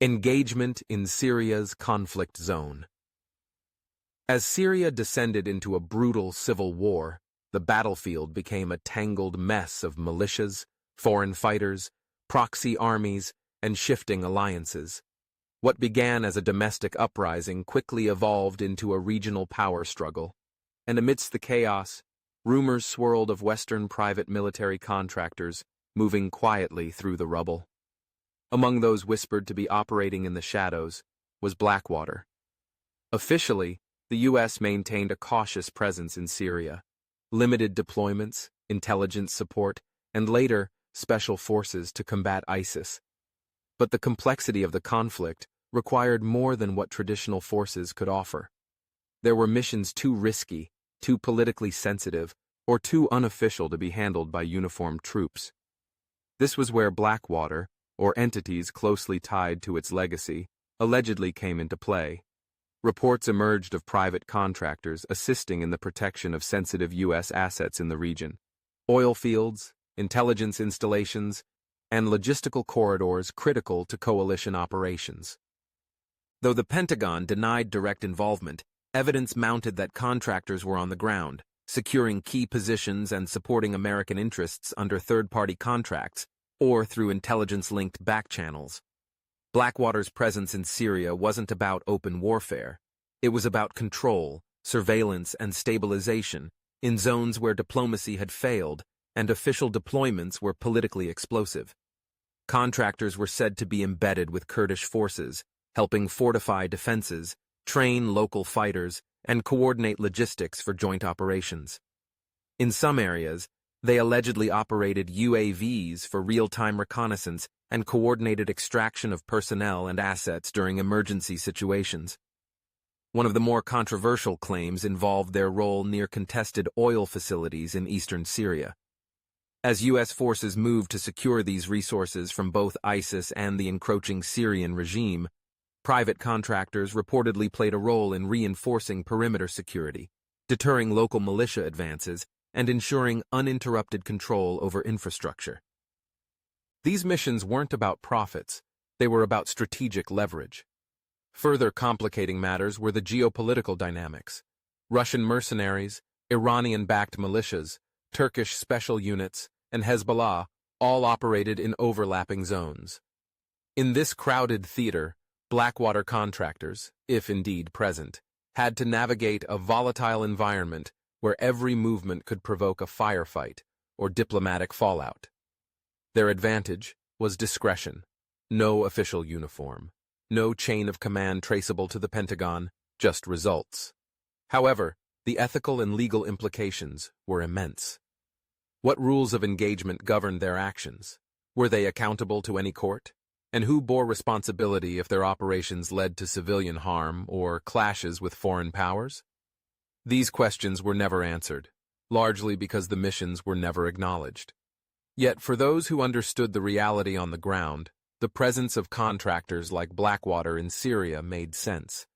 Engagement in Syria's conflict zone. As Syria descended into a brutal civil war, the battlefield became a tangled mess of militias, foreign fighters, proxy armies, and shifting alliances. What began as a domestic uprising quickly evolved into a regional power struggle, and amidst the chaos, rumors swirled of Western private military contractors moving quietly through the rubble. Among those whispered to be operating in the shadows was Blackwater. Officially, the U.S. maintained a cautious presence in Syria, limited deployments, intelligence support, and later, special forces to combat ISIS. But the complexity of the conflict required more than what traditional forces could offer. There were missions too risky, too politically sensitive, or too unofficial to be handled by uniformed troops. This was where Blackwater, or entities closely tied to its legacy, allegedly came into play. Reports emerged of private contractors assisting in the protection of sensitive U.S. assets in the region. Oil fields, intelligence installations, and logistical corridors critical to coalition operations. Though the Pentagon denied direct involvement, evidence mounted that contractors were on the ground, securing key positions and supporting American interests under third-party contracts or through intelligence-linked back channels. Blackwater's presence in Syria wasn't about open warfare. It was about control, surveillance, and stabilization in zones where diplomacy had failed and official deployments were politically explosive. Contractors were said to be embedded with Kurdish forces, helping fortify defenses, train local fighters, and coordinate logistics for joint operations. In some areas, they allegedly operated UAVs for real-time reconnaissance and coordinated extraction of personnel and assets during emergency situations. One of the more controversial claims involved their role near contested oil facilities in eastern Syria. As U.S. forces moved to secure these resources from both ISIS and the encroaching Syrian regime, private contractors reportedly played a role in reinforcing perimeter security, deterring local militia advances, and ensuring uninterrupted control over infrastructure. These missions weren't about profits, they were about strategic leverage. Further complicating matters were the geopolitical dynamics. Russian mercenaries, Iranian-backed militias, Turkish special units, and Hezbollah all operated in overlapping zones. In this crowded theater, Blackwater contractors, if indeed present, had to navigate a volatile environment where every movement could provoke a firefight or diplomatic fallout. Their advantage was discretion, no official uniform, no chain of command traceable to the Pentagon, just results. However, the ethical and legal implications were immense. What rules of engagement governed their actions? Were they accountable to any court? And who bore responsibility if their operations led to civilian harm or clashes with foreign powers? These questions were never answered, largely because the missions were never acknowledged. Yet for those who understood the reality on the ground, the presence of contractors like Blackwater in Syria made sense.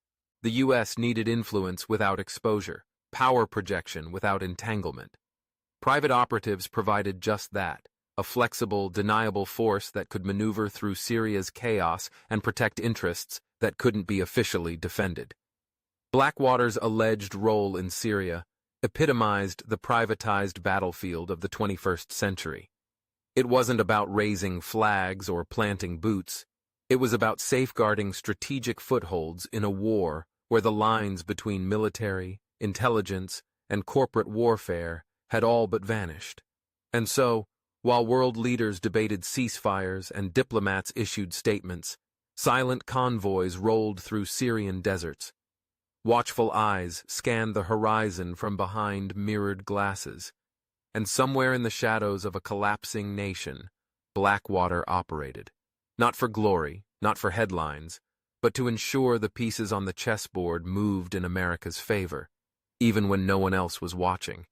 The U.S. needed influence without exposure, power projection without entanglement. Private operatives provided just that, a flexible, deniable force that could maneuver through Syria's chaos and protect interests that couldn't be officially defended. Blackwater's alleged role in Syria epitomized the privatized battlefield of the 21st century. It wasn't about raising flags or planting boots. It was about safeguarding strategic footholds in a war where the lines between military, intelligence, and corporate warfare had all but vanished. And so, while world leaders debated ceasefires and diplomats issued statements, silent convoys rolled through Syrian deserts. Watchful eyes scanned the horizon from behind mirrored glasses, and somewhere in the shadows of a collapsing nation, Blackwater operated. Not for glory, not for headlines, but to ensure the pieces on the chessboard moved in America's favor, even when no one else was watching.